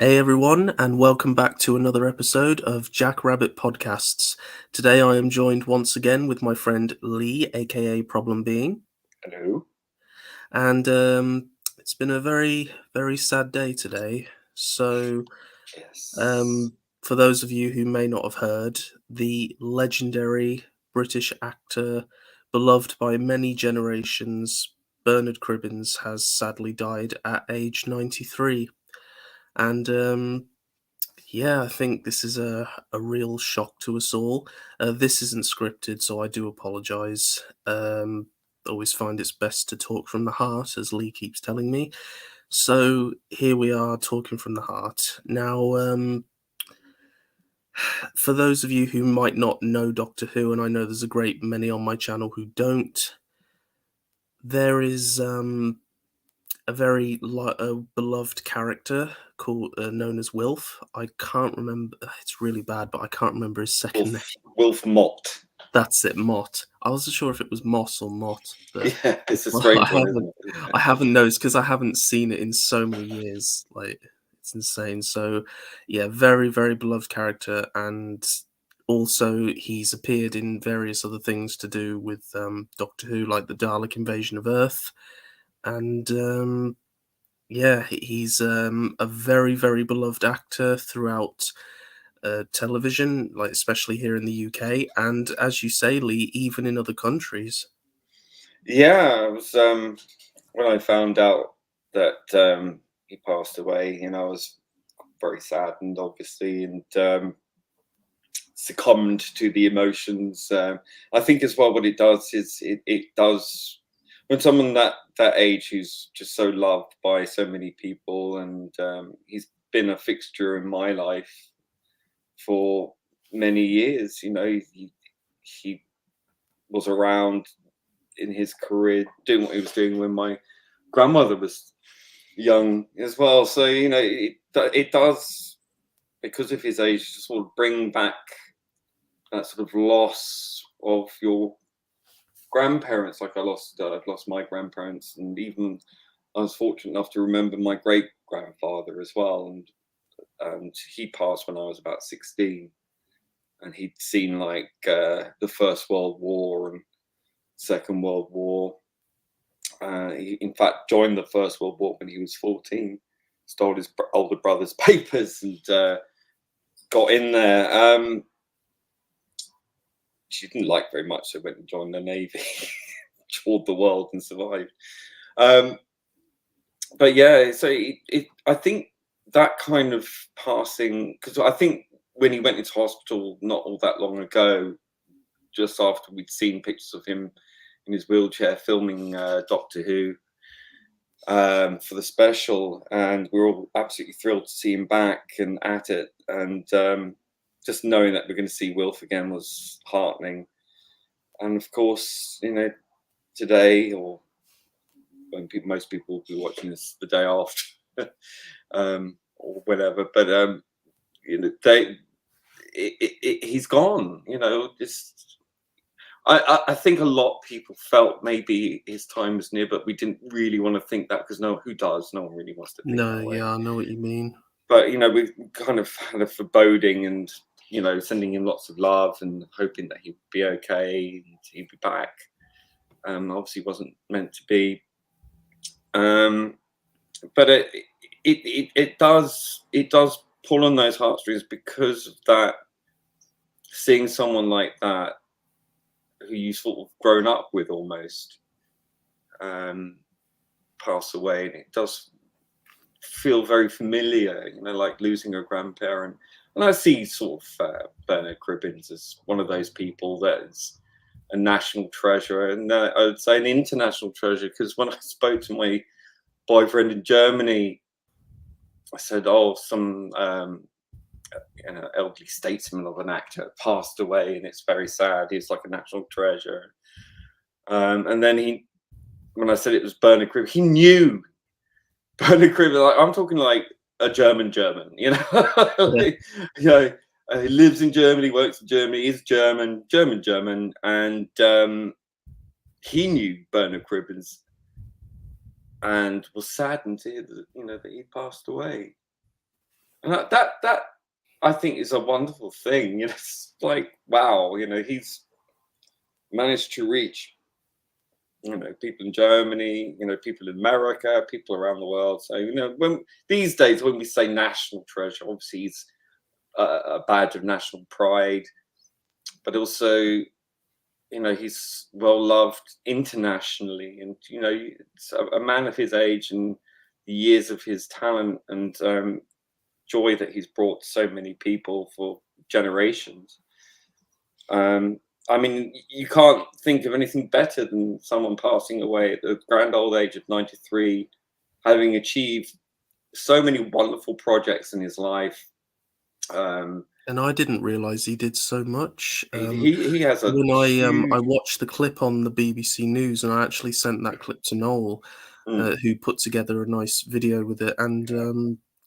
Hey everyone, and welcome back to another episode of JackRabbit Podcasts. Today I am joined once again with my friend Lee, aka Problem Being, Hello. and it's been a very, very sad day today. So, Yes. um, for those of you who may not have heard, the legendary British actor, beloved by many generations, Bernard Cribbins, has sadly died at age 93. And Yeah, I think this is a real shock to us all. This isn't scripted, so I do apologise. Always find it's best to talk from the heart, as Lee keeps telling me. So here we are talking from the heart. Now, for those of you who might not know Doctor Who, and I know there's a great many on my channel who don't, there is a very beloved character called known as Wilf. I can't remember. It's really bad, but I can't remember his second name. Wilf Mott. That's it, Mott. I wasn't sure if it was Moss or Mott, but Yeah, it's a well, strange one, isn't it? I haven't noticed because I haven't seen it in so many years. Like it's insane. So, yeah, very very beloved character, and also he's appeared in various other things to do with Doctor Who, like the Dalek invasion of Earth, and yeah, he's a very, very beloved actor throughout television, like especially here in the UK, and as you say, Lee, even in other countries. Yeah, it was when I found out that he passed away, I was very saddened, obviously, and succumbed to the emotions. I think as well, what it does is it does when someone that age who's just so loved by so many people, and he's been a fixture in my life for many years. He was around in his career doing what he was doing when my grandmother was young as well. So it does, because of his age, to sort of bring back that sort of loss of your grandparents. Like I've lost my grandparents, and even I was fortunate enough to remember my great grandfather as well, and he passed when I was about 16. And he'd seen like the First World War and Second World War. He, in fact, joined the First World War when he was 14. Stole his older brother's papers and got in there. She didn't like very much, so went and joined the Navy, toured the world and survived. Um, but yeah, so I think that kind of passing, because I think when he went into hospital not all that long ago, just after we'd seen pictures of him in his wheelchair filming Doctor Who for the special, and we were all absolutely thrilled to see him back and at it. And just knowing that we're going to see Wilf again was heartening. And of course, today, or when most people will be watching this the day after, or whatever, but he's gone. Just I think a lot of people felt maybe his time was near, but we didn't really want to think that, because who does? No one really wants to think No, that way. yeah, I know what you mean. But we kind of had a foreboding, and sending him lots of love and hoping that he'd be okay and he'd be back. Obviously, wasn't meant to be. But it does pull on those heartstrings, because of that. Seeing someone like that, who you sort of grown up with almost, pass away, and it does feel very familiar, like losing a grandparent. And I see sort of Bernard Cribbins as one of those people that is a national treasure, and I would say an international treasure, because when I spoke to my boyfriend in Germany, I said, "Oh, some elderly statesman of an actor passed away, and it's very sad. He's like a national treasure." And then when I said it was Bernard Cribbins, he knew Bernard Cribbins. Like, I'm talking like a German, Yeah. He lives in Germany, works in Germany, is German, and he knew Bernard Cribbins, and was saddened to hear that he passed away. And that I think is a wonderful thing. You know, it's like, wow, you know, he's managed to reach, you know, people in Germany, you know, people in America, people around the world. So, you know, when these days when we say national treasure, obviously he's a badge of national pride, but also, you know, he's well loved internationally, and you know, it's a man of his age and the years of his talent and joy that he's brought to so many people for generations. Um, I mean, you can't think of anything better than someone passing away at the grand old age of 93, having achieved so many wonderful projects in his life. Um, And I didn't realise he did so much. he has a When I huge. watched the clip on the BBC News, and I actually sent that clip to Noel, Mm, who put together a nice video with it, and yeah,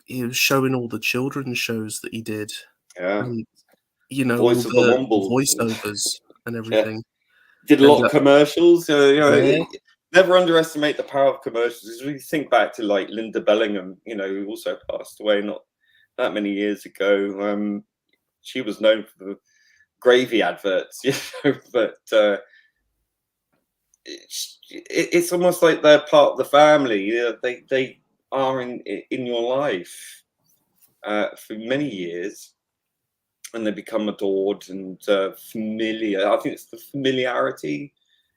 he was showing all the children's shows that he did, yeah. and you know all Voice of the the Wombles, and voiceovers and yeah, everything. did a And lot of commercials. You know, yeah, never underestimate the power of commercials. As we think back to like Linda Bellingham, you know, who also passed away not that many years ago. She was known for the gravy adverts, you know, but it's almost like they're part of the family. You know, they are in your life for many years, and they become adored and familiar. I think it's the familiarity.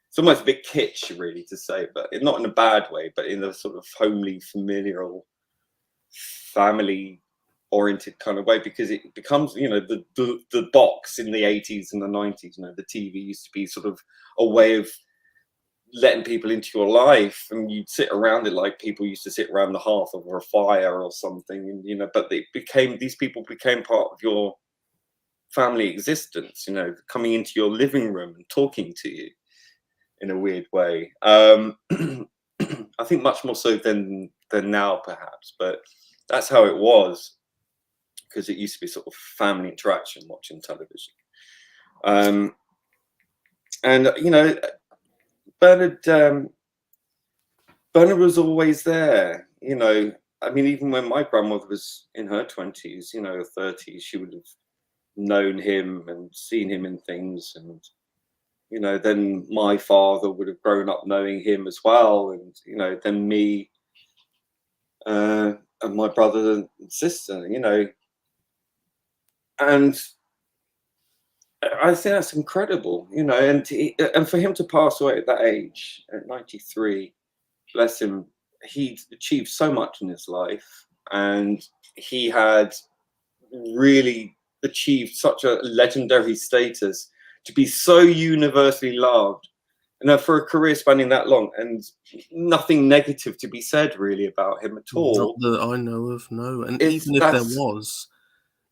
It's almost a bit kitsch, really, to say, but not in a bad way, but in a sort of homely, familial, family oriented kind of way, because it becomes, you know, the box in the 80s and the 90s. You know, the TV used to be sort of a way of letting people into your life, and you'd sit around it like people used to sit around the hearth over a fire or something, and you know, but these people became part of your family existence, you know, coming into your living room and talking to you in a weird way. I think much more so than now, perhaps, but that's how it was, because it used to be sort of family interaction watching television. Um, and you know, Bernard Bernard was always there. You know, I mean, even when my grandmother was in her 20s, you know, 30s, she would have known him and seen him in things, and you know, then my father would have grown up knowing him as well, and you know, then me and my brother and sister, you know, and I think that's incredible, you know, and for him to pass away at that age, at 93, bless him, he'd achieved so much in his life, and he had really achieved such a legendary status to be so universally loved, and for a career spanning that long, and nothing negative to be said really about him at not all. that I know of, no. And It's even if there that's was,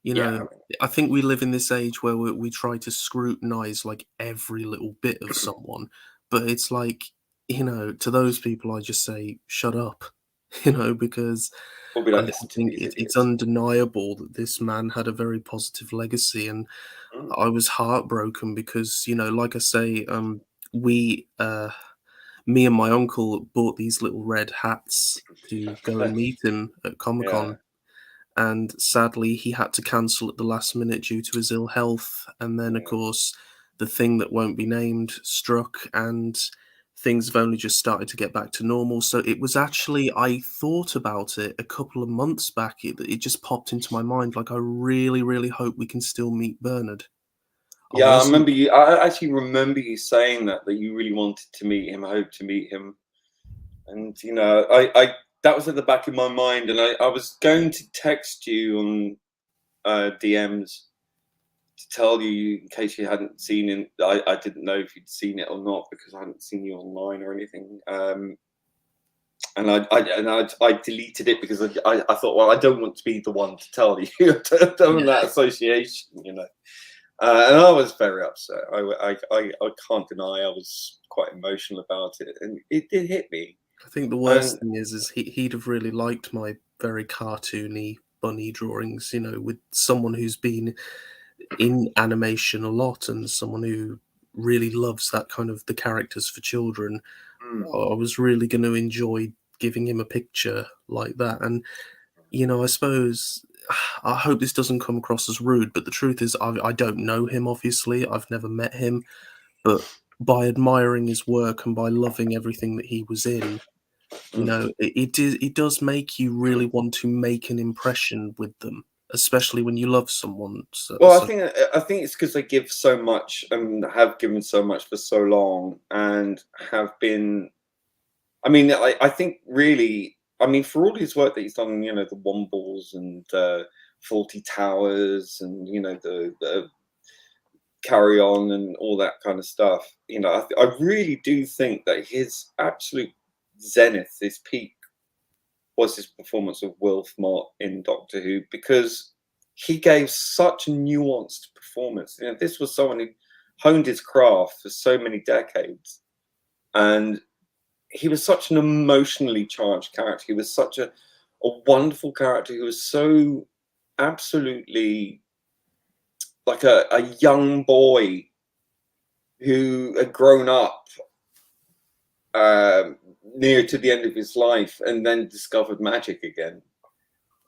you Yeah, know, I think we live in this age where we try to scrutinize like every little bit of someone, but it's like, you know, to those people, I just say, shut up, you know, because but we I don't listen to think these it's idiots. undeniable that this man had a very positive legacy. And Mm. I was heartbroken because, you know, like I say, we, me and my uncle bought these little red hats to go and meet him at Comic Yeah, Con, and sadly he had to cancel at the last minute due to his ill health. And then of yeah. course the thing that won't be named struck, and things have only just started to get back to normal. So it was actually, I thought about it a couple of months back, it just popped into my mind, like, I really hope we can still meet Bernard. I Yeah, I wasn't remember you. I actually remember you saying that you really wanted to meet him, hoped to meet him, and you know, I that was at the back of my mind, and I was going to text you on DMs to tell you in case you hadn't seen it. I didn't know if you'd seen it or not because I hadn't seen you online or anything. And I deleted it because I thought, well, I don't want to be the one to tell you to that association, you know. And I was very upset. I can't deny I was quite emotional about it, and it did hit me. I think the worst And thing is he'd have really liked my very cartoony bunny drawings, you know, with someone who's been in animation a lot and someone who really loves that kind of the characters for children. mm, I was really going to enjoy giving him a picture like that. And I suppose I hope this doesn't come across as rude, but the truth is I don't know him, obviously. I've never met him, but by admiring his work and by loving everything that he was in, Mm. it does make you really want to make an impression with them, especially when you love someone Well, so. I think it's because they give so much and have given so much for so long, and have been. I mean, I think really. I mean, for all his work that he's done, the Wombles and Faulty Towers, and the Carry On and all that kind of stuff. I really do think that his absolute zenith, his peak, was his performance of Wilf Mott in Doctor Who, because he gave such a nuanced performance. This was someone who honed his craft for so many decades, and he was such an emotionally charged character. He was such a wonderful character who was so absolutely like a young boy who had grown up near to the end of his life and then discovered magic again.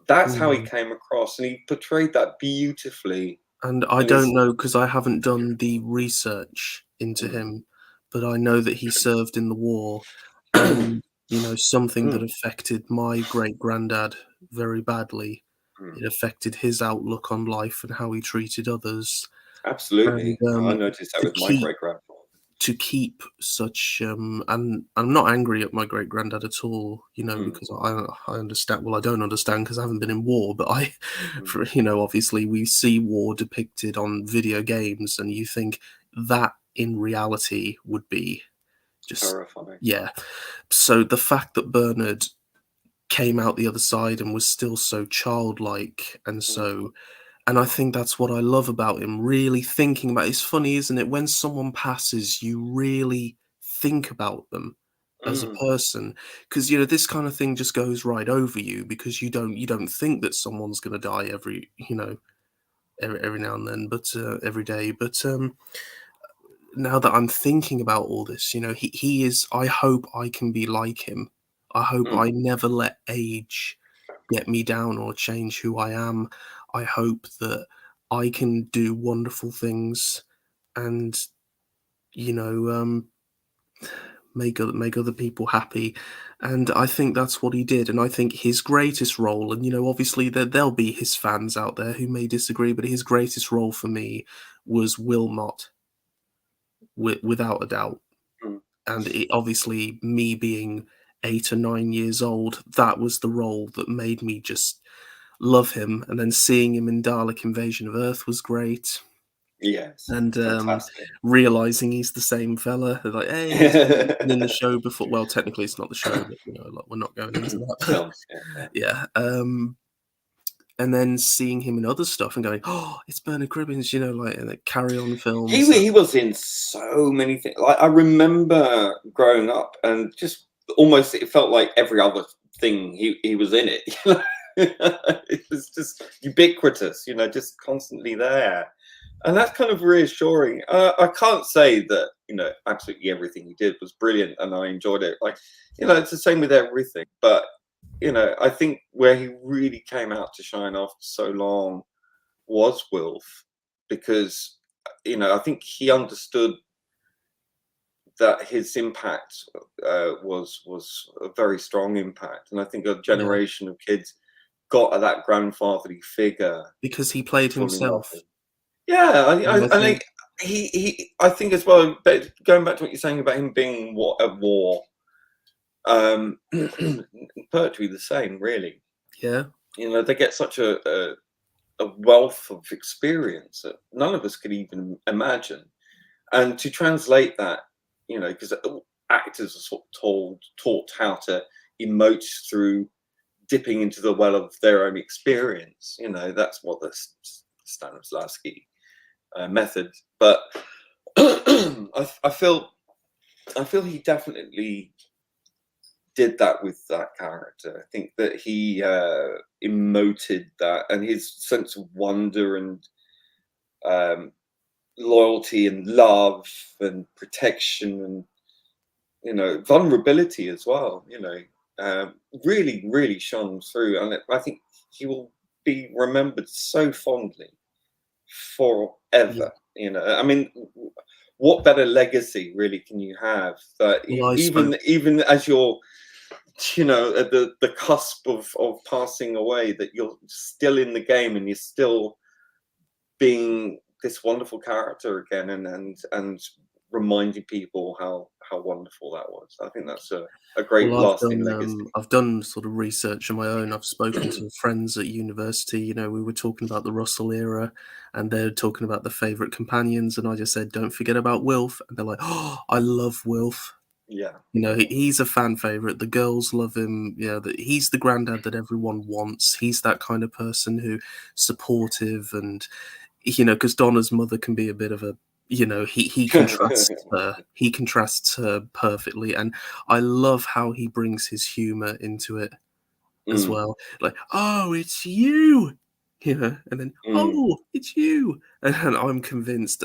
That's how he Mm. came across, and he portrayed that beautifully. And I And don't his know because I haven't done the research into mm, him, but I know that he served in the war, and, something that mm, affected my great-granddad very badly. mm, It affected his outlook on life and how he treated others, and, absolutely, I noticed that to with my keep great grandfather. to keep such, and I'm not angry at my great granddad at all, Mm, because I understand. Well, I don't understand because I haven't been in war, but mm, obviously we see war depicted on video games, and you think that in reality would be just, terrifying. yeah. So the fact that Bernard came out the other side and was still so childlike and Mm, so, and I think that's what I love about him, really thinking about it's funny, isn't it? When someone passes, you really think about them as a mm, person, because this kind of thing just goes right over you because you don't think that someone's gonna die every now and then, but every day. But now that I'm thinking about all this, he is I hope I can be like him. I hope mm. I never let age get me down or change who I am. I hope that I can do wonderful things and, you know, um, make other people happy. And I think that's what he did. And I think his greatest role, and obviously there'll be his fans out there who may disagree, but his greatest role for me was Wilmot, without a doubt. Mm. And obviously, me being 8 or 9 years old, that was the role that made me just love him. And then seeing him in Dalek Invasion of Earth was great. Yes, And fantastic. realizing he's the same fella, they're like, hey, he's been in the show before. Well, technically, it's not the show, but like, we're not going into that. Films, yeah, yeah. Yeah. And then seeing him in other stuff and going, oh, it's Bernard Cribbins, like in the Carry On films. He was in so many things. Like, I remember growing up, and just almost it felt like every other thing he was in it. It was just ubiquitous. Just constantly there, and that's kind of reassuring. I can't say that absolutely everything he did was brilliant, and I enjoyed it. Like, it's the same with everything. But I think where he really came out to shine after so long was Wilf, because I think he understood that his impact was a very strong impact, and I think a Yeah, generation of kids got that grandfatherly figure because he to played fall in love himself. with. Yeah, And I I think think I think as well. But going back to what you're saying about him being at war, um, poetry the same, really. yeah, They get such a wealth of experience that none of us could even imagine. And to translate that, because actors are sort of taught how to emote through dipping into the well of their own experience. That's what the Stanislavski method. But I feel he definitely did that with that character. I think that he emoted that, and his sense of wonder and um, loyalty and love and protection and vulnerability as well. really, really shone through, and I think he will be remembered so fondly Yeah. forever. I mean, what better legacy really can you have that Well, I spoke even as you're at the cusp of passing away, that you're still in the game and you're still being this wonderful character again, and reminding people how wonderful that was. I think that's a great well, lasting legacy. I've done sort of research on my own. I've spoken to friends at university. We were talking about the Russell era, and they're talking about the favorite companions, and I just said, "Don't forget about Wilf," and they're like, "Oh, I love Wilf." Yeah. He's a fan favorite. The girls love him. He's the granddad that everyone wants. He's that kind of person who supportive, and because Donna's mother can be a bit of a, he contrasts her. He contrasts her perfectly, and I love how he brings his humor into it as Mm, well. Like, "Oh, it's you," and then, mm. "Oh, it's you," and I'm convinced,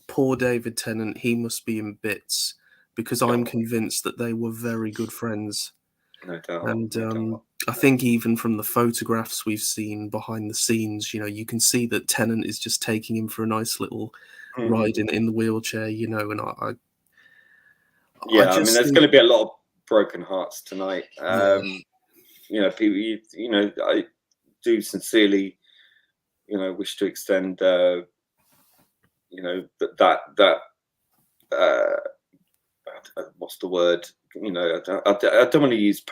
poor David Tennant, he must be in bits because I'm Oh, convinced that they were very good friends. no doubt, And, no doubt. I think even from the photographs we've seen behind the scenes, you can see that Tennant is just taking him for a nice little ride in the wheelchair, and I Yeah, I mean, just there's think going to be a lot of broken hearts tonight. yeah, People, I do sincerely, wish to extend, that uh, what's the word? I don't want to use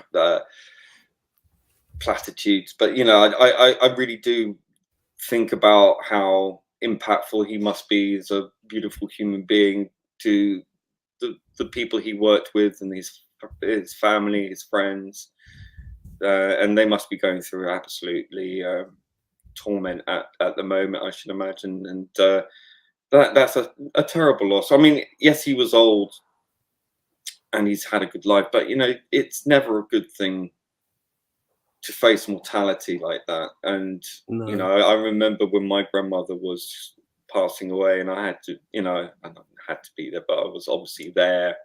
platitudes, but I really do think about how impactful he must be as a beautiful human being to the people he worked with and his family, his friends, and they must be going through absolutely torment at the moment, I should imagine, and that's a terrible loss. I mean, yes, he was old and he's had a good life, but it's never a good thing to face mortality like that. And no, I remember when my grandmother was passing away, and I had to, I had to be there, but I was obviously there.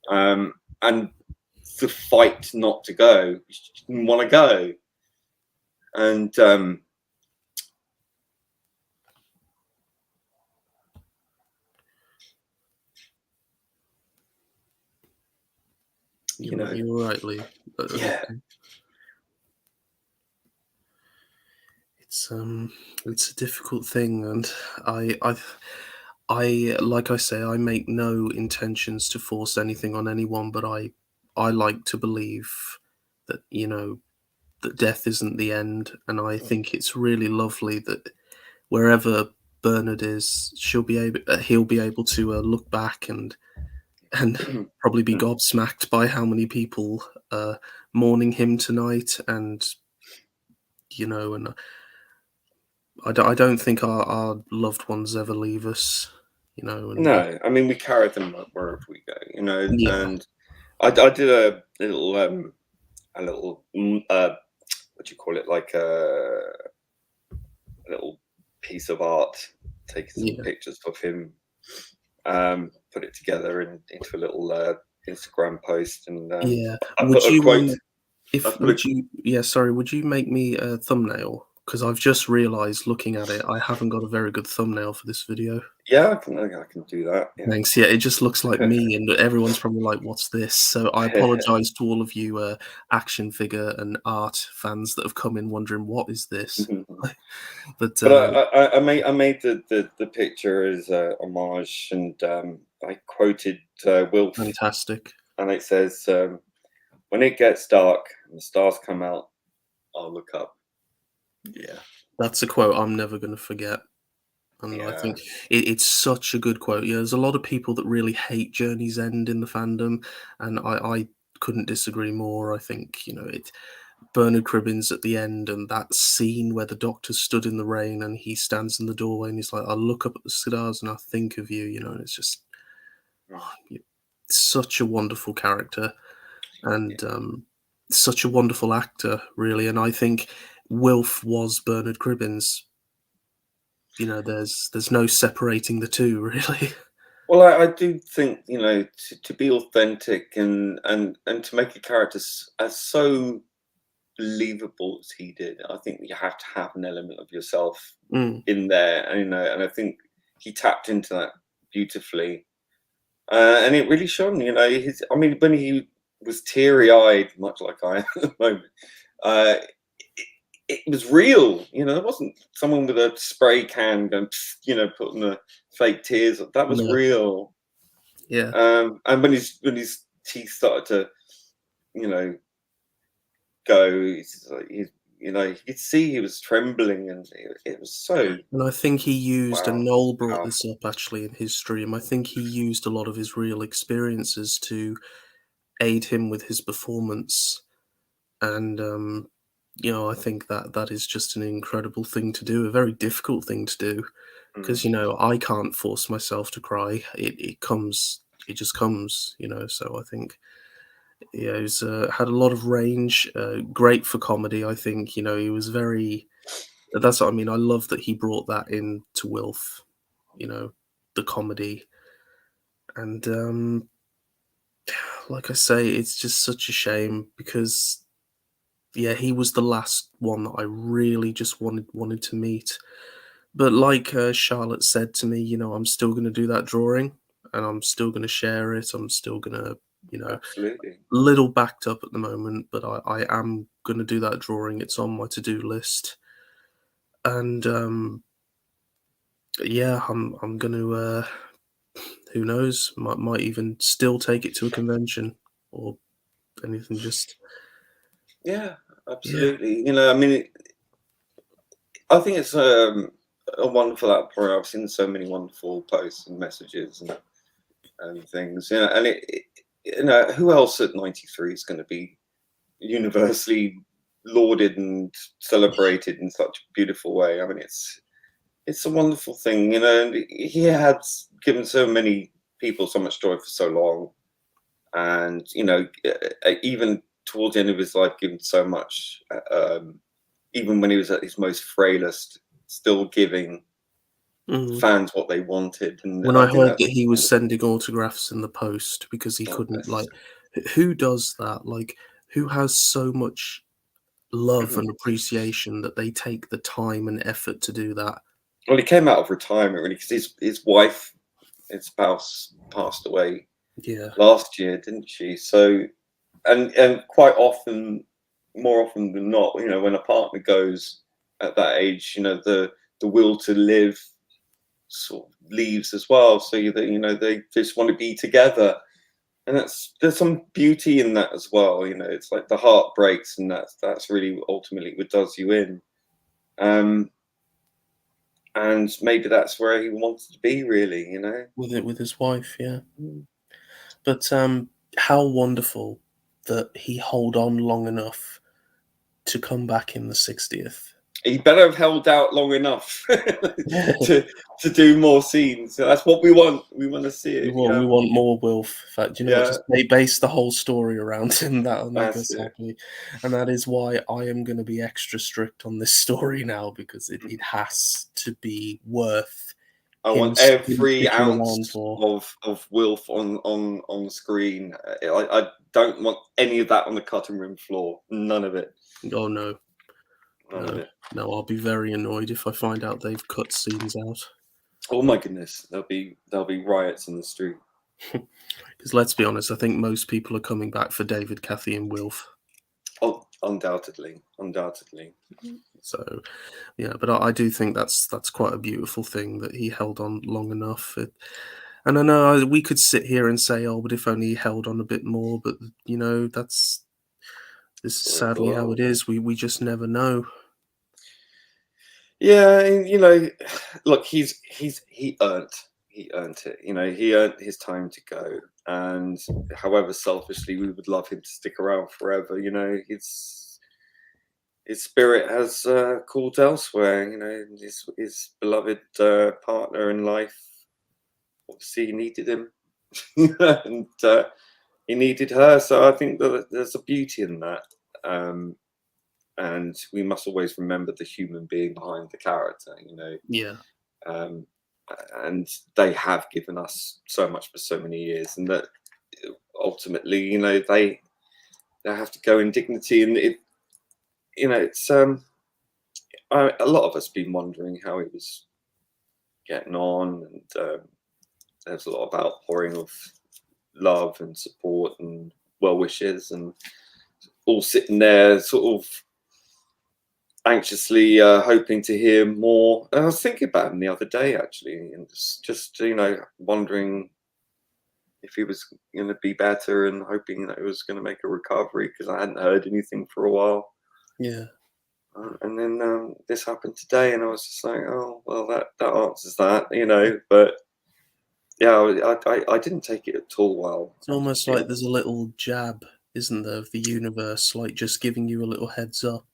And the fight not to go, she didn't want to go, and you know, you're right, Lee. yeah, It's it's a difficult thing, and like I say, I make no intentions to force anything on anyone, but I like to believe that that death isn't the end, and I think it's really lovely that wherever Bernard is, he'll be able to look back and probably be gobsmacked by how many people mourning him tonight, and and I don't think our loved ones ever leave us, and no, I mean we carry them wherever we go, yeah, and I did a little what do you call it, like a little piece of art, taking some yeah, pictures of him, put it together into a little Instagram post, and yeah. I Would put a you, quote. I if put a would you yeah, sorry, would you make me a thumbnail? Because I've just realized looking at it, I haven't got a very good thumbnail for this video. Yeah, I can do that. Thanks. Yeah, it just looks like me, and everyone's probably like, "What's this?" So I Yeah. apologize to all of you, action figure and art fans that have come in wondering, "What is this?" But, But I made the picture as a homage, and I quoted Wilf, fantastic. and it says, "When it gets dark and the stars come out, I'll look up." Yeah. That's a quote I'm never gonna forget, and I Yeah. think it's such a good quote. There's a lot of people that really hate Journey's End in the fandom, and I couldn't disagree more. I think, it Bernard Cribbins at the end, and that scene where the Doctor stood in the rain and he stands in the doorway and he's like, "I look up at the stars and I think of you," and it's just Mm. such a wonderful character, Yeah. and such a wonderful actor, really. And I think Wilf was Bernard Cribbins. There's no separating the two, really. Well, I do think, to be authentic and to make a character as so believable as he did, I think you have to have an element of yourself Mm, in there, and and I think he tapped into that beautifully, and it really shone. I mean, when he was teary-eyed, much like I am at the moment, uh, it was real. It wasn't someone with a spray can going, putting the fake tears. That was no, real. yeah, And when his teeth started to, you know, go, you could see he was trembling, and it was so and I think he used, and wow, Noel brought this powerful. up actually in his stream, I think he used a lot of his real experiences to aid him with his performance, and, I think that that is just an incredible thing to do, a very difficult thing to do, because Mm, I can't force myself to cry. It just comes, so I think, yeah, he's, had a lot of range, great for comedy, I think, he was very that's what I mean, I love that he brought that in to Wilf, you know, the comedy, and, like I say, it's just such a shame because, yeah, he was the last one that I really just wanted to meet, but like, Charlotte said to me, I'm still gonna do that drawing, and I'm still gonna share it, I'm still gonna, you know absolutely. little backed up at the moment, but I am gonna do that drawing. It's on my to-do list, and yeah, I'm gonna. Who knows? Might even still take it to a convention or anything. Just Yeah, yeah, absolutely. I mean, I think it's a wonderful outpouring. I've seen so many wonderful posts and messages and things. And who else at 93 is going to be universally lauded and celebrated in such a beautiful way? I mean, it's a wonderful thing, and he had given so many people so much joy for so long, and even towards the end of his life, given so much, even when he was at his most frailest, still giving mhm. fans what they wanted, and When I I think heard that's that he was wonderful. sending autographs in the post because he Oh, couldn't, bless. like, who does that? Like, who has so much love and appreciation that they take the time and effort to do that? Well, he came out of retirement really because his wife, his spouse, passed away Yeah. last year, didn't she? So, and quite often, more often than not, when a partner goes at that age, the will to live sort of leaves as well. So they just want to be together, and there's some beauty in that as well. It's like the heart breaks, and that's really ultimately what does you in. Um, and maybe that's where he wanted to be, really. With his wife, yeah. Mm. But, how wonderful that he hold on long enough to come back in the 60th. He better have held out long enough to do more scenes. So that's what we want. We want to see it. We Yeah, want more Wilf. In fact, you know what? yeah, Just base the whole story around him. That'll make that's us it. happy, and that is why I am gonna be extra strict on this story now because it has to be worth I him want him every sticking around ounce for. of Wilf on screen. I don't want any of that on the cutting room floor. None of it. Oh, no. None of No. it. No, I'll be very annoyed if I find out they've cut scenes out. Oh my goodness, there'll be riots in the street. Because 'Cause let's be honest, I think most people are coming back for David, Cathy, and Wilf. Oh, undoubtedly, undoubtedly. So, yeah, but I do think that's quite a beautiful thing that he held on long enough. And I know we could sit here and say, "Oh, but if only he held on a bit more," but, this is Story of the sadly how it world. is. We just never know. Yeah, and look, he earned it. He earned his time to go. And however selfishly we would love him to stick around forever, his spirit has called elsewhere. His beloved partner in life obviously needed him, and he needed her. So I think that there's a beauty in that. Um, and we must always remember the human being behind the character. Yeah. Um, and they have given us so much for so many years, and that ultimately, you know, they have to go in dignity, and it, you know, it's a lot of us been wondering how he was getting on, and there's a lot of outpouring of love and support and well wishes, and all sitting there sort of anxiously hoping to hear more. And I was thinking about him the other day actually, and just you know, wondering if he was going to be better, and hoping that he was going to make a recovery, because I hadn't heard anything for a while. Yeah. And then this happened today, and I was just like, oh well, that answers that, you know. But yeah, I didn't take it at all well. It's almost like there's a little jab, isn't there, of the universe, like just giving you a little heads up.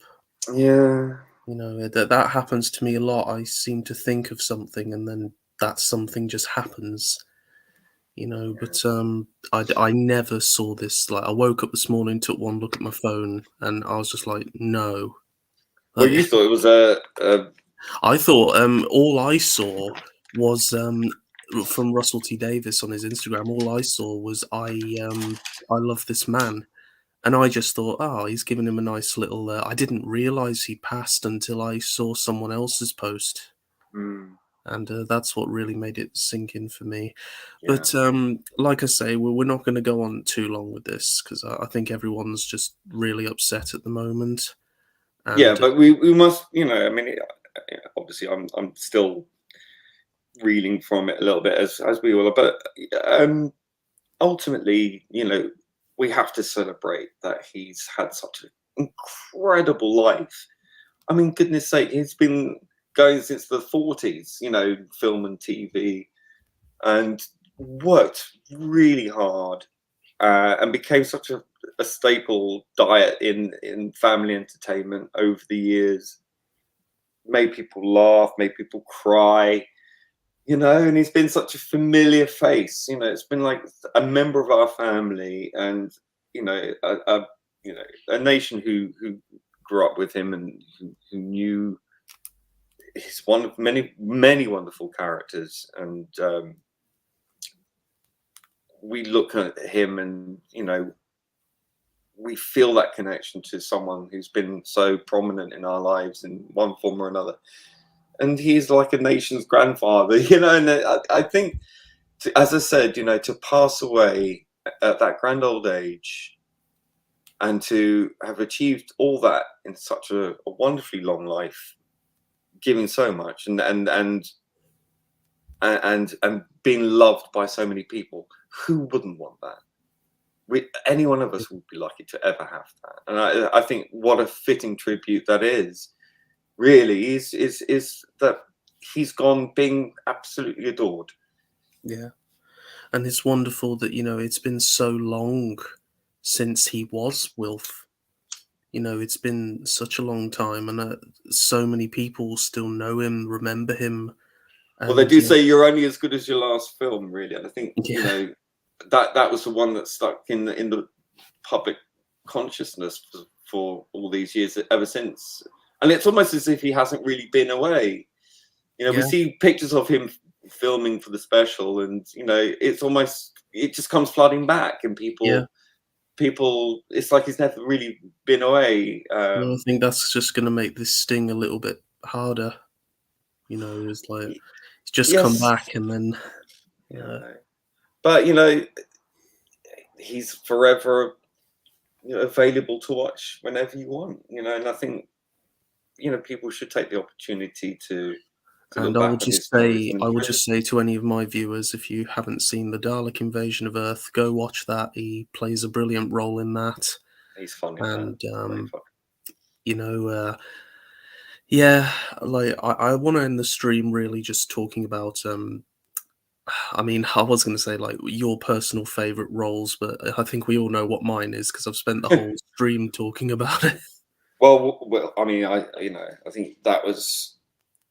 Yeah. You know, that happens to me a lot. I seem to think of something and then that something just happens, you know, but I never saw this. Like, I woke up this morning, took one look at my phone, and I was just like, no. Well, Like, you thought it was I thought all I saw was from Russell T Davis on his Instagram. All I saw was I love this man. And I just thought, oh, he's given him a nice little. I didn't realize he passed until I saw someone else's post, and that's what really made it sink in for me. yeah. But like I say, we're not going to go on too long with this, because I think everyone's just really upset at the moment. And Yeah, but we must, you know, I mean, obviously I'm still reeling from it a little bit, as we all are, but ultimately, you know, we have to celebrate that he's had such an incredible life. I mean, goodness sake, he's been going since the 40s, you know, film and TV, and worked really hard, and became such a staple diet in family entertainment over the years. Made people laugh, made people cry, you know, and he's been such a familiar face. You know, it's been like a member of our family, and you know, you know, a nation who grew up with him, and who knew he's one of many wonderful characters. And we look at him, and you know, we feel that connection to someone who's been so prominent in our lives in one form or another. And he's like a nation's grandfather, you know. And I think, as I said, you know, to pass away at that grand old age, and to have achieved all that in such a wonderfully long life, giving so much, and being loved by so many people, who wouldn't want that? Any one of us would be lucky to ever have that. And I think what a fitting tribute that is. Really, is that he's gone being absolutely adored. yeah, and it's wonderful that, you know, it's been so long since he was Wilf. You know, it's been such a long time, and so many people still know him, remember him. Well, they And do say you're only as good as your last film, really. And I think, yeah, you know, that was the one that stuck in the public consciousness for all these years, ever since. And it's almost as if he hasn't really been away. You know, we yeah, see pictures of him filming for the special, and you know, it just comes flooding back, and yeah. people, it's like he's never really been away. Well, I think that's just going to make this sting a little bit harder. You know, it's like it's just come Yes, back, and then yeah, I know. But you know, he's forever, you know, available to watch whenever you want. You know, and I think, you know, people should take the opportunity to and look back on his stories and I will enjoy it. just say to any of my viewers, if you haven't seen the Dalek Invasion of Earth, go watch that. He plays a brilliant role in that, He's funny, man. and Very funny. you know, yeah, like I want to end the stream really just talking about I mean, I was going to say like your personal favorite roles, but I think we all know what mine is because I've spent the whole stream talking about it. Well, I mean, I think that was,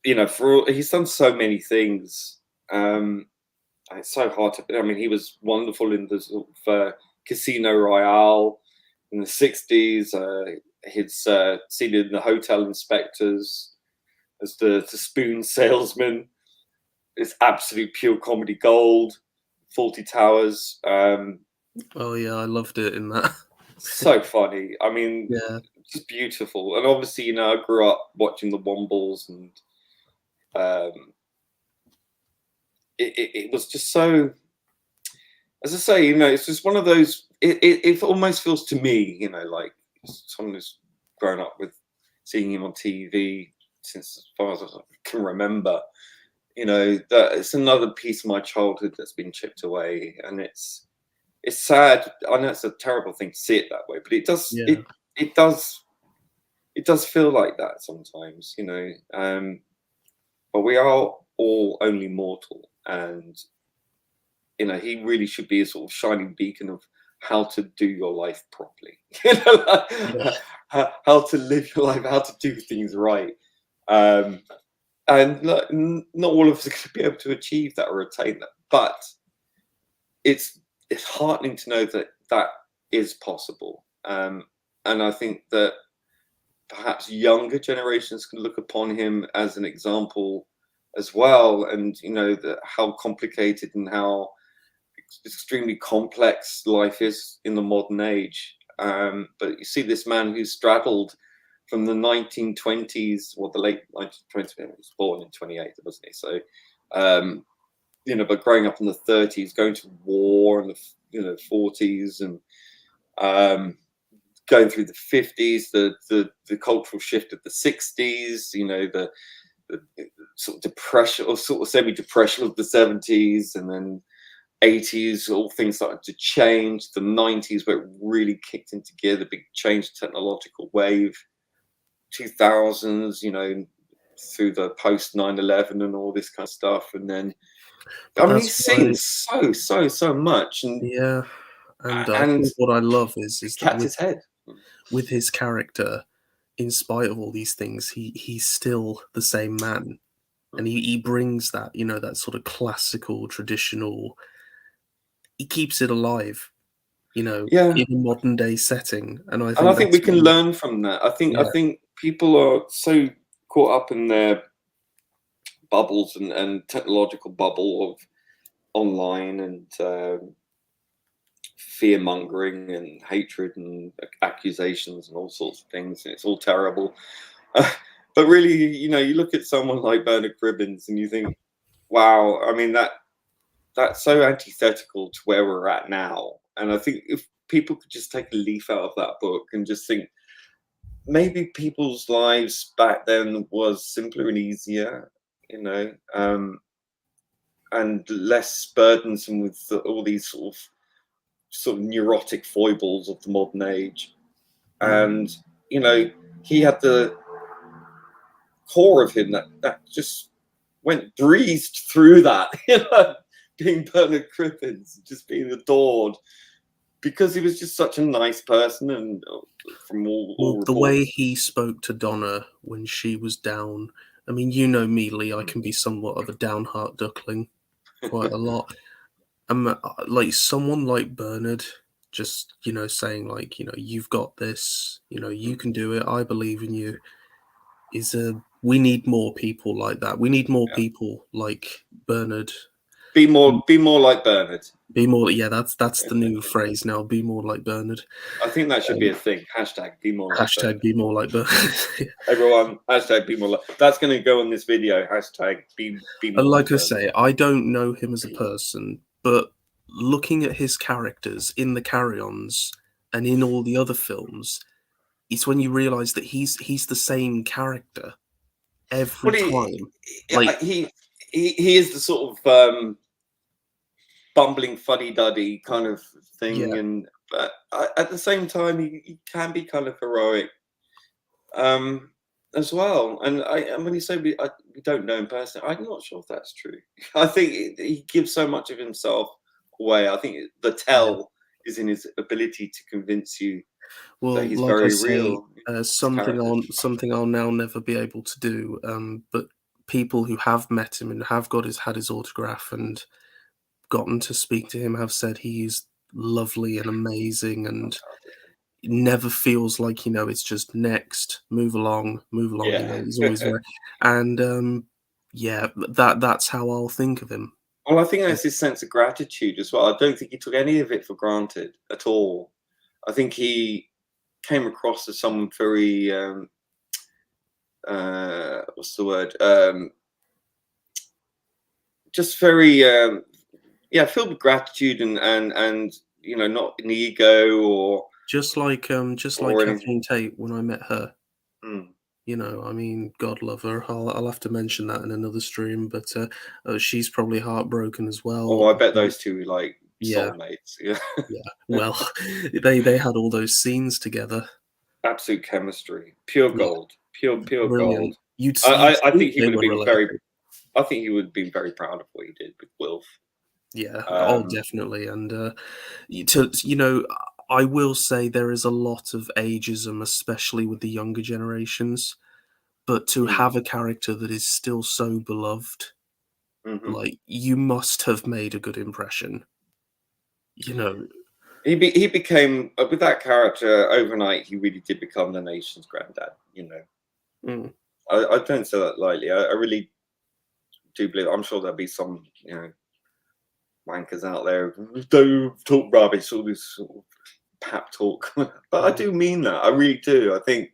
you know, he's done so many things. It's so hard to. I mean, he was wonderful in the sort of Casino Royale in the '60s. His scene in the Hotel Inspectors as the spoon salesman. it's absolute pure comedy gold. Faulty Towers, Oh yeah, I loved it in that. so funny. I mean, Yeah, just beautiful. And obviously, I grew up watching the Wombles, and um, it was just so. As I say, it's just one of those. It almost feels to me, like someone who's grown up with seeing him on TV since as far as I can remember. That it's another piece of my childhood that's been chipped away, and it's sad. I know it's a terrible thing to see it that way, but it does yeah, it does feel like that sometimes, but we are all only mortal, and he really should be a sort of shining beacon of how to do your life properly. yeah. How to live your life, how to do things right. Um, and not all of us are going to be able to achieve that or attain that, but it's heartening to know that that is possible. And I think that perhaps younger generations can look upon him as an example as well, and that how complicated and how extremely complex life is in the modern age. But you see this man who straddled from the 1920s, or the late 1920s. He was born in 28, wasn't he? So, but growing up in the 30s, going to war in the 40s, and going through the 50s, the cultural shift of the 60s, the sort of depression or sort of semi-depression of the 70s, and then 80s, all things started to change. The 90s, where it really kicked into gear, the big change, technological wave. 2000s, through the post 9/11 and all this kind of stuff. And then, But I mean, he that's why, sings so much, and yeah. And I and think what I love is that kept his head. with his character, in spite of all these things, he's still the same man, and he brings that, that sort of classical, traditional. He keeps it alive, Yeah, in a modern day setting, and I and I think think we that's can what we. learn from that. I Yeah, think people are so caught up in their bubbles and technological bubble of online, and fear mongering and hatred and accusations and all sorts of things. And it's all terrible. But really, you look at someone like Bernard Cribbins and you think, wow, I mean, that's so antithetical to where we're at now. And I think if people could just take a leaf out of that book and just think, maybe people's lives back then was simpler and easier, and less burdensome with all these sort of neurotic foibles of the modern age. And he had the core of him that just breezed through that, being Bernard Cribbins, just being adored, because he was just such a nice person, and from all well, the way reports. he spoke to Donna when she was down. I mean, you know me, Lee. I can be somewhat of a downheart duckling, quite a lot. Like someone like Bernard, just saying like, you've got this. You can do it. I believe in you. We need more people like that. We need more Yeah. people like Bernard. Be more like Bernard. Be more. Yeah, that's the new phrase now. Be more like Bernard. I think that should be a thing. Hashtag be more like Hashtag Bernard. be more like Bernard. Everyone, hashtag be more like. That's going to go on this video. Hashtag be And more like like I Bernard. say, I don't know him as a person, but looking at his characters in the Carry-Ons and in all the other films, it's when you realise that he's the same character every Well, time. Like, he is the sort of bumbling fuddy-duddy kind of thing, yeah, and but at the same time, he can be kind of heroic as well. And when you say we don't know him personally, I'm not sure if that's true. I think he gives so much of himself away. I think the yeah. tell is in his ability to convince you that Well, he's like I very say, real. His something character. I'll now never be able to do. But people who have met him and have had his autograph and gotten to speak to him have said he's lovely and amazing, and it never feels like it's just next, move along, move along. Yeah. He's always very, and Yeah, that's how I'll think of him. Well, I think that's his sense of gratitude as well. I don't think he took any of it for granted at all. I think he came across as someone very what's the word? Just very yeah, filled with gratitude and not an ego Just like or anything. Catherine Tate when I met her. Mm. I mean, God love her. I'll have to mention that in another stream, but she's probably heartbroken as Oh, well. I bet those two were like Yeah, soulmates. Yeah, yeah. Well, they had all those scenes together. absolute chemistry, pure Yeah, gold, pure gold. brilliant. You'd I think think he they would have were been very. related. I think he would have been very proud of what he did with Wilf. Yeah. Oh, Um, definitely. And I will say there is a lot of ageism, especially with the younger generations. But to mm, have a character that is still so beloved, mhm. like, you must have made a good impression. You know, He became with that character overnight. He really did become the nation's granddad. mm, I don't say that lightly. I really do believe. I'm sure there'll be some wankers out there who don't talk rubbish, all this sort of pap talk. But I mm. do mean that. I really do. I think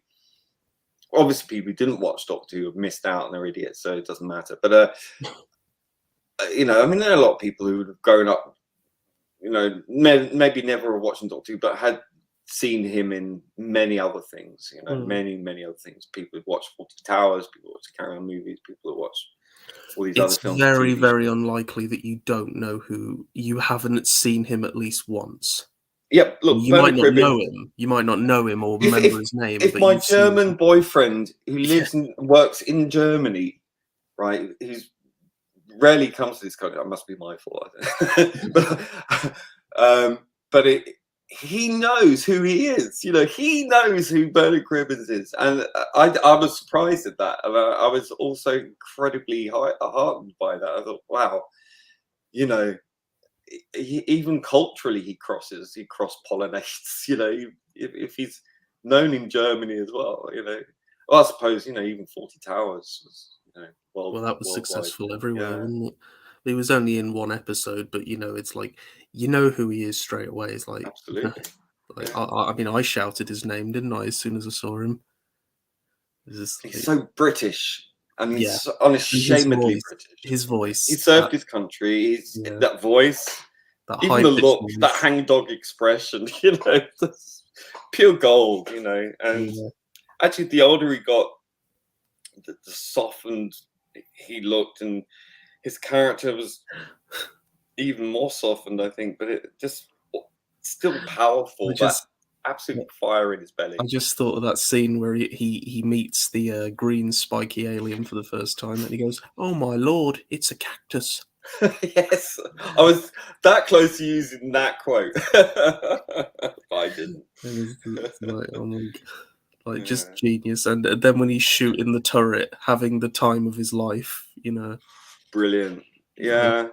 obviously people who didn't watch Doctor Who have missed out and they're idiots, so it doesn't matter. But I mean, there are a lot of people who have grown up, maybe never were watching Doctor Who, but had seen him in many other things. Mm. Many other things. People who watch Fawlty Towers, people who watch Carry On movies, people who watch all these other It's films and very, TV shows. very unlikely that you don't know who you haven't seen him at least once. Yep. Look, You might Bernard not Cribbins. know him. You might not know him or If remember if his name, if but my you've seen German him. boyfriend who Yeah, lives and works in Germany, right, who's rarely comes to this country, that must be my fault, I think. um, but he knows who he is. He knows who Bernard Cribbins is, and I was surprised at that. And I was also incredibly heartened by that. I thought, wow, you know, even culturally, he cross pollinates. If he's known in Germany as well. Well, I suppose even Fawlty Towers was well, that was worldwide. successful everywhere, Yeah, wasn't it? He was only in one episode, but it's like you know who he is straight away. It's like absolutely. like Yeah, I mean, I shouted his name, didn't I, as soon as I saw him? It's just he's like, so British, and yeah, he's so and his unashamedly voice, British. his He voice, served his country. He's yeah, that voice, that even high the pitched look, that voice, hangdog expression. That's pure gold. And yeah. actually, the older he got, the softened he looked, and his character was even more softened, I think. But it just still I powerful. That just absolute fire in his belly. I just thought of that scene where he meets the green spiky alien for the first time, and he goes, "Oh my lord, it's a cactus." Yes, I was that close to using that quote, but I didn't. It's like, oh my, like, just Yeah, genius. And then when he's shooting the turret, having the time of his life. brilliant. Yeah. Yeah,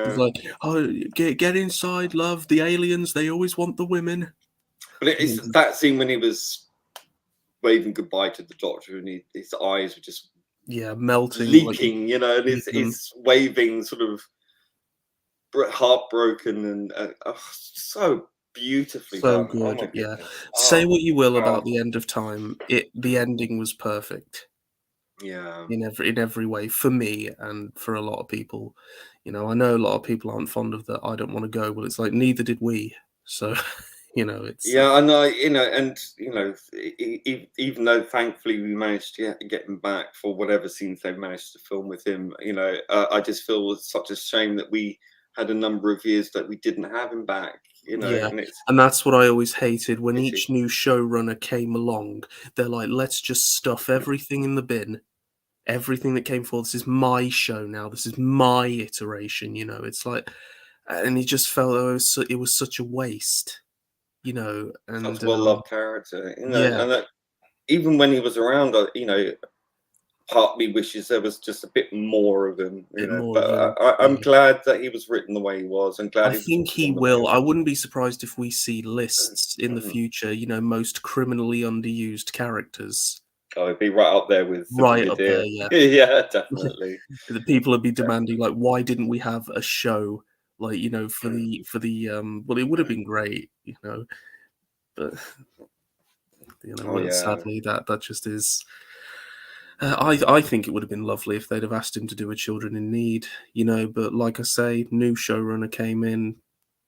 He's yeah. like, "Oh, get inside, love. The aliens, they always want the women." But And it's it's that scene when he was waving goodbye to the doctor, and his eyes were just yeah, melting like leaking, and mhm. he's waving, sort of heartbroken, and so beautifully So done. Oh my good, yeah. goodness. Say Oh, what you will about the powerful. end of time, the ending was perfect Yeah. in every way for me and for a lot of people. I know a lot of people aren't fond of that. I don't want to go, but it's like neither did we. So, it's Yeah, I know, and even though thankfully we managed to get him back for whatever scenes they managed to film with him, I just feel it's such a shame that we had a number of years that we didn't have him back, yeah, and it's and that's what I always hated when pity. each new showrunner came along. They're like, "Let's just stuff everything in the bin. Everything that came forward. This is my show now. This is my iteration." It's like, and he just felt it was such a waste. Such And a well-loved character, yeah, and that even when he was around, part of me wishes there was just a bit more of him, bit more But of him. I'm Yeah. glad that he was written the way he was. I'm glad I he was think he drawn the way he will. was. I wouldn't be surprised if we see lists in the Mhm. future, most criminally underused characters. Oh, it'd be right up there with the right up there. Brigadier. Yeah, Yeah, definitely. the people would be demanding like, why didn't we have a show like for Mm, the. Well, it would have been great, but oh yeah. sadly that just is. I think it would have been lovely if they'd have asked him to do a Children in Need, But like I say, new showrunner came in.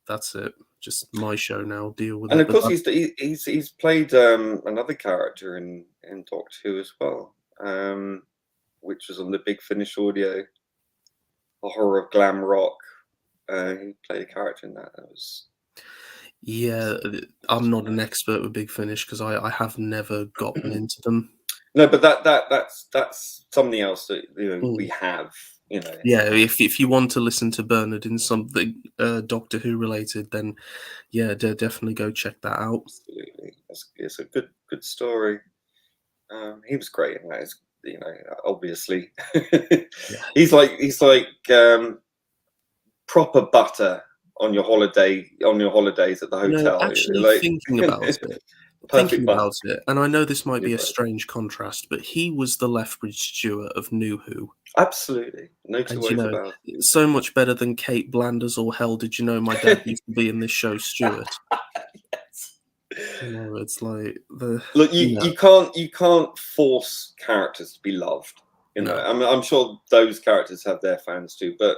That's it. Just my show now. Deal with And it. of But course, he's played another character in Doctor Who as well, which was on the Big Finish audio, The Horror of Glam Rock. He played a character in that. That was yeah, I'm not an expert with Big Finish because I have never gotten into them. no, but that's something else that we Mm. have. Yeah, if you want to listen to Bernard in something Doctor Who related, then yeah, definitely go check that out. Absolutely, it's a good story. He was great in that. Obviously, Yeah. he's like proper butter on your holidays at the hotel. Actually Like thinking about it, perfect butter. and I know this might You're be a right. strange contrast, but he was the Lethbridge Stewart of New Who. Absolutely, no two And ways about so much better than Kate Blanders or hell did you know my dad it. used to be in this show, Stuart. Yes. It's like the Look, you can't force characters to be loved. no. I'm sure those characters have their fans too, but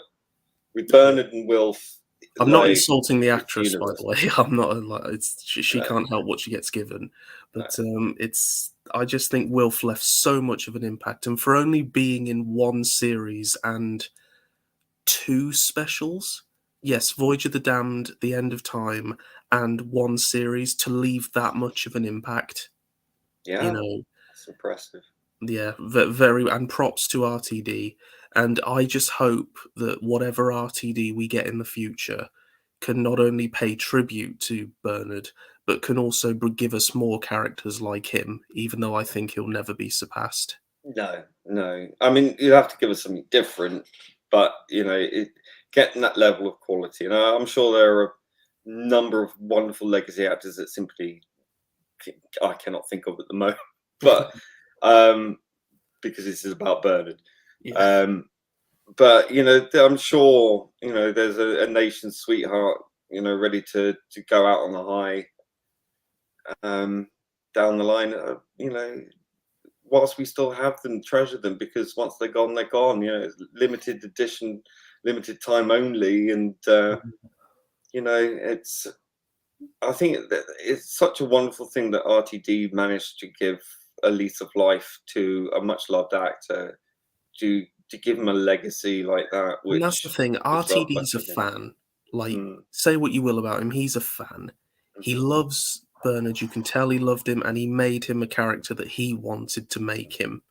with Yeah. Bernard and Wilf, I'm not like insulting the it's actress, by the universal. way. I'm not like she No, can't help what she gets given, no. but it's I just think Wilf left so much of an impact, and for only being in one series and two specials, yes, Voyage of the Damned, The End of Time, and one series to leave that much of an impact, you Yeah, know, that's impressive. yeah, very, and props to RTD. And I just hope that whatever RTD we get in the future can not only pay tribute to Bernard, but can also give us more characters like him, even though I think he'll never be surpassed. No, no. I mean, you have to give us something different, but getting that level of quality. And I'm sure there are a number of wonderful legacy actors that simply I cannot think of at the moment. But um, because this is about Bernard. Yeah. Um, but I'm sure there's a nation's sweetheart, ready to go out on a high down the line. Whilst we still have them, treasure them, because once they're gone, they're gone. It's limited edition, limited time only, and it's. I think that it's such a wonderful thing that RTD managed to give a lease of life to a much loved actor, to give him a legacy like that, And that's the thing, which felt much RTD's a of him. fan. Like, Mm, say what you will about him, he's a fan. He mhm, loves Bernard, you can tell he loved him, and he made him a character that he wanted to make him.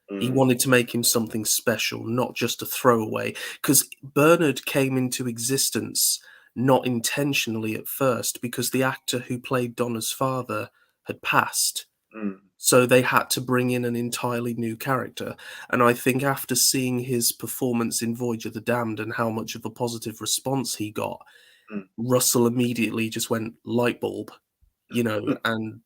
He mm, wanted to make him something special, not just a throwaway. Because Bernard came into existence not intentionally at first, because the actor who played Donna's father had passed. mm, So they had to bring in an entirely new character. And I think after seeing his performance in Voyage of the Damned and how much of a positive response he got, mm. Russell immediately just went light bulb, and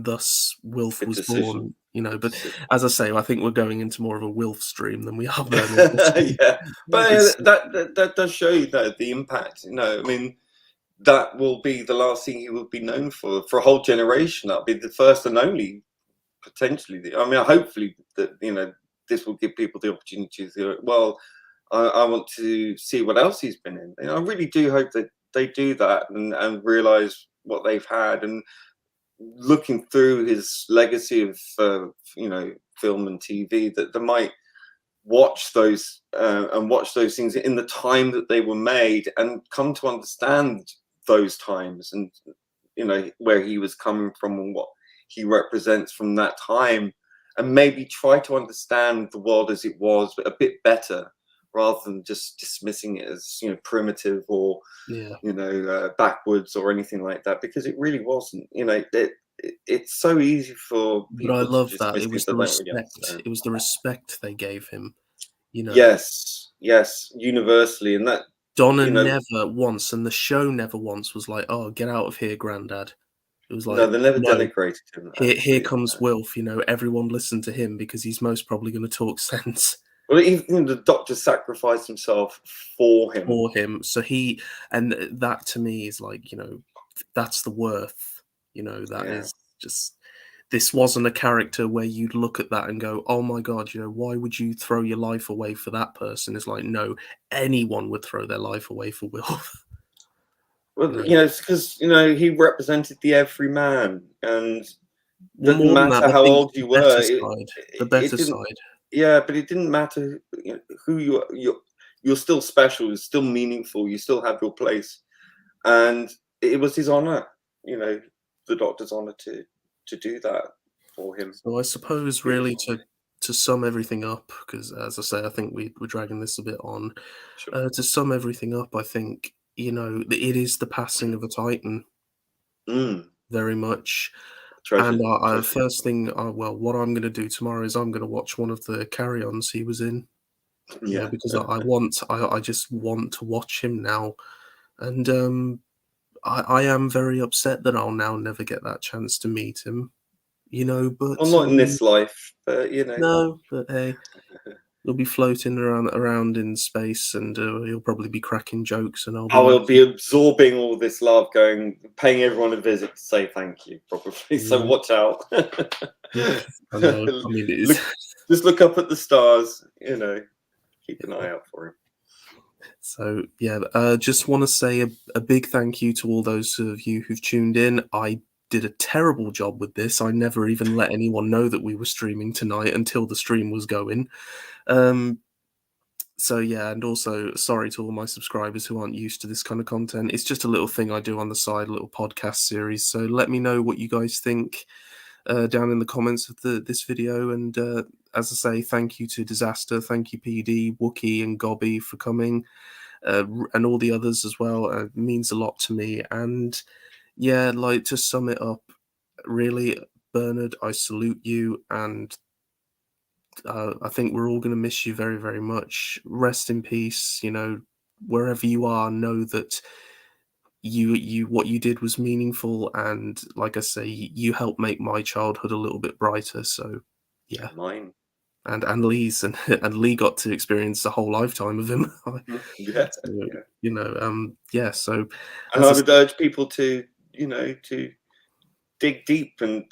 thus Wilf Good was decision. born. Good But decision. as I say, I think we're going into more of a Wilf stream than we are Bernard this week. Yeah, but 'Cause that does show you that the impact. I mean, that will be the last thing he will be known for a whole generation. That'll be the first and only, potentially. I mean, hopefully that this will give people the opportunity to go, well, I want to see what else he's been in. I really do hope that they do that and realize what they've had, and looking through his legacy of film and TV, that they might watch those things in the time that they were made, and come to understand those times, and where he was coming from and what he represents from that time, and maybe try to understand the world as it was, but a bit better, rather than just dismissing it as primitive, or yeah, backwards, or anything like that, because it really wasn't. It's so easy for but I people to love that. dismiss things they don't really understand. It was the respect they gave him, you know? Yes, yes, universally, and Donna you know, never once, and the show never once was like, "Oh, get out of here, Grandad." It was No, like, they never no, denigrated him, here actually. comes Wilf. You know, everyone listen to him because he's most probably going to talk sense Well, even the Doctor sacrificed himself for him. for him. So and that to me is like, you know, that's the worth. You know, that Yeah. is just. This wasn't a character where you'd look at that and go, "Oh my god, you know, why would you throw your life away for that person?" It's like, no, anyone would throw their life away for Wilf. You Well, know, it's because he represented the everyman, and well, doesn't more than that, matter I how think old the you better were. side, the It better didn't. side. Yeah, but it didn't matter who you are. You're still special. You're still meaningful. You still have your place, and it was his honor. The Doctor's honor to do that for him. So I suppose really Beautiful. to sum everything up, because as I say, I think we're dragging this a bit on. Sure. To sum everything up, I think, you know, it is the passing of a Titan, Mm, very much. And treasured, treasured. first thing, well, what I'm going to do tomorrow is I'm going to watch one of the carry-ons he was in. You know, Yeah. because I just want to watch him now, and I am very upset that I'll now never get that chance to meet him. You know, Well, but not in this life, but no, but hey, he'll be floating around in space, and he'll probably be cracking jokes, and I'll be I will laughing. be absorbing all this love, paying everyone a visit to say thank you, probably. So Yeah, watch out. I know. I mean, it is. Look, just look up at the stars. Keep an eye out for him. So yeah, just want to say a big thank you to all those of you who've tuned in. I did a terrible job with this. I never even let anyone know that we were streaming tonight until the stream was going. Um, so yeah, and also sorry to all my subscribers who aren't used to this kind of content. It's just a little thing I do on the side, a little podcast series. So let me know what you guys think down in the comments of this video. And as I say, thank you to Disaster, thank you PD, Wookie, and Gobby for coming. And all the others as well. Means a lot to me. And yeah, like to sum it up, really, Bernard, I salute you, and I think we're all going to miss you very, very much. Rest in peace. You know, wherever you are, know that you what you did was meaningful, and like I say, you helped make my childhood a little bit brighter. So yeah, Mine. and Lee's and Lee got to experience the whole lifetime of him. Yeah, So, yeah. you know, yeah. So And as I I would urge people to dig deep and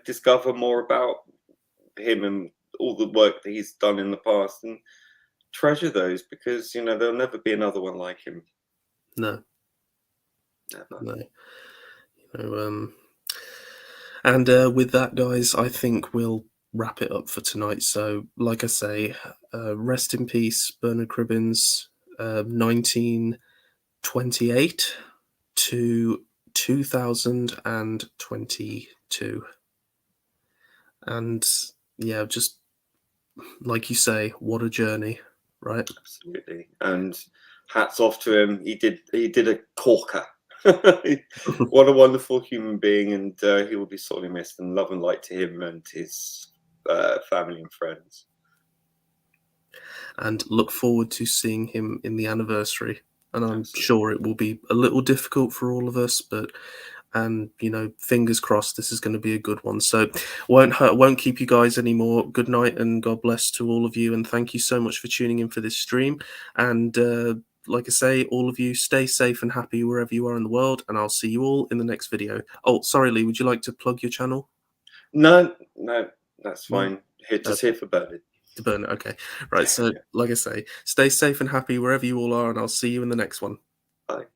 discover more about him and all the work that he's done in the past, and treasure those, because there'll never be another one like him. no, Never. no, you know, and with that, guys, I think we'll wrap it up for tonight. So, like I say, rest in peace, Bernard Cribbins, 1928 to 2022, and yeah, just like you say, what a journey, right? Absolutely. And hats off to him. He did a corker. What a wonderful human being, and he will be sorely missed. And love and light to him and his family and friends. And look forward to seeing him in the anniversary. And I'm Absolutely. sure it will be a little difficult for all of us, but and you know, fingers crossed, this is going to be a good one. So won't keep you guys anymore. Good night and God bless to all of you, and thank you so much for tuning in for this stream. And like I say, all of you stay safe and happy wherever you are in the world, and I'll see you all in the next video. Oh, sorry, Lee, would you like to plug your channel? No, that's No? fine. Just Okay. here for Bernard. To burn it. Okay. Right. So, like I say, stay safe and happy wherever you all are, and I'll see you in the next one. Bye.